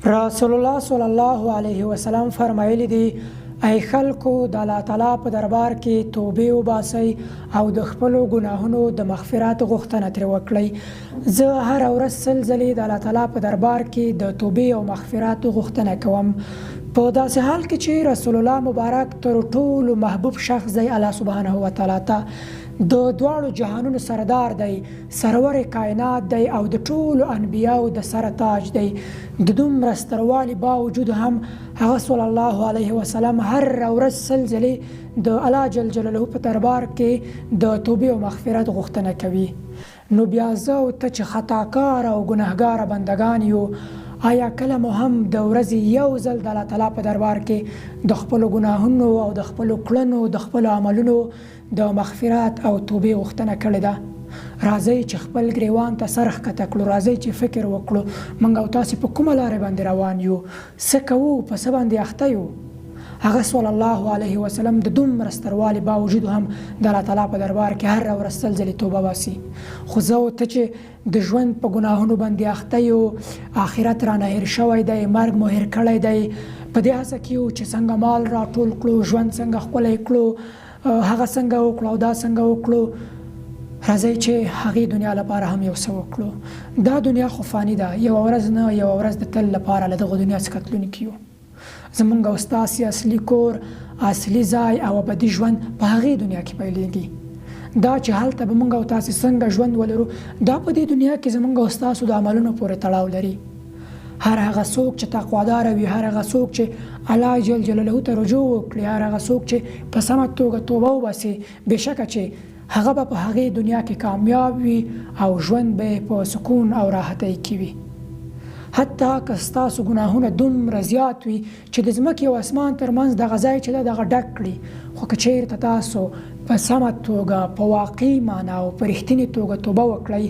رسول الله صلی الله علیه وسلم فرمایلی دی ای خلکو د الله تعالی په دربار کې توبې وباسئ او د خپلو ګناهونو د مغفرت غوښتنه ترې وکړئ. زه هره ورځ سل ځلې د الله تعالی په دربار کې د توبې او مغفرت غوښتنه کوم، په داسې حال کې چې رسول الله مبارک تر ټولو محبوب شخص دی الله سبحانه وتعالی ته، د دواړو جهانونو سردار دی، سرور کائنات دی او د ټولو انبیاو د سر تاج دی. د دومره ستروالي باوجود هم هغه صلی الله علیه وسلم هر ورځ سل ځلې د الله جل جلاله په دربار کې د توبې او مغفرت غوښتنه کوي. نو بیا زه او ته چې خطاکار او ګناهګاره بندگان یو، آیا کله مو هم د ورځې یو ځل د الله تعالی په دربار کې د خپلو ګناهونو او د خپلو کړنو د خپلو عملونو د مغفرت او توبې غوښتنه کړې ده؟ راځئ چې خپل ګریوان ته سر ښکته کړو، راځئ چې فکر وکړو موږ او تاسې په کومه لارې باندې روان یو، څه کوو، په څه باندې اخته یو. هغه صلی الله علیه وسلم د دومره ستروالي باوجود هم د الله تعالی په دربار کې هر ورځ سل ځلې توبه باسي. خو زه او ته چې د ژوند په ګناهونو باندې اخته یو، آخرت رانه هیر شوی دی، مرګ مو هیر کړی دی، په دې هڅه کې یو چې څنګه مال راټول کړو، ژوند څنګه ښکلی کړو، هغه څنګه وکړو او دا څنګه وکړو. راځئ چې هغې دنیا لپاره هم یو څه وکړو. دا دنیا خو فاني ده، یوه ورځ نه یوه ورځ د تل لپاره له دغه دنیا څخه تلونکي یو. زمونږ او ستاسې اصلي کور، اصلي ځای او ابدي ژوند په هغې دنیا کې پیلېږي. دا چې هلته به موږ او تاسې څنګه ژوند ولرو، دا په دې دنیا کې زمونږ او ستاسو د عملونو پورې تړاو لري. هر هغه څوک چې تقوادار وي، هر هغه څوک چې الله جل جلاله ته رجوع وکړي، هر هغه څوک چې په سمه توګه توبه وباسي، بېشکه چې هغه به په هغې دنیا کې کامیاب وي او ژوند به په سکون او راحتۍ کې وي. حتی که ستاسو ګناهونه دومره زیات وي چې د ځمکې او اسمان ترمنځ دغه ځای چې ده دغه ډک کړي، خو که چېرته تاسو په سمه توګه په واقعي معنا او په رښتینې توګه توبه وکړئ،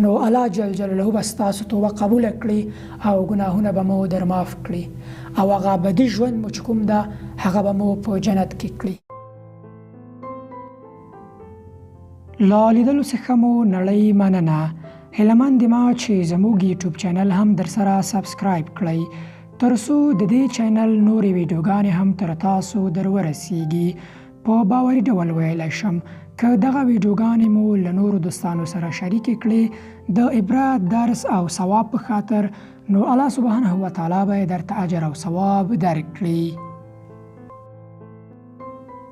نو الله جل جلاله به ستاسو توبه قبوله کړي او ګناهونه به مو در معاف کړي او هغه ابدي ژوند مو چې کوم ده هغه به مو په جنت کې کړي. له لیدلو څخه مو نړۍ مننه. هیلهمند یم چې زموږ یوټیوب چینل هم در سره سبسکرایب کړئ تر څو د دې چینل نورې ویډیوګانې هم تر تاسو در ورسیږي. په باوري ډول ویلی شم که دغه ویډیوګانې مو له نورو دوستانو سره شریکې کړې د عبرت، درس او ثواب په خاطر، نو الله سبحانه وتعالی به درته اجر او ثواب درکړي.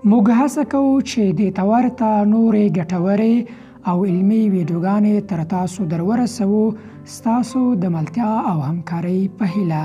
موږ هڅه کوو چې دې ته ورته نورې ګټورې او علمي ویډیوګانې تر تاسو در ورسوو، ستاسو د ملتیا او همکارۍ په هیله.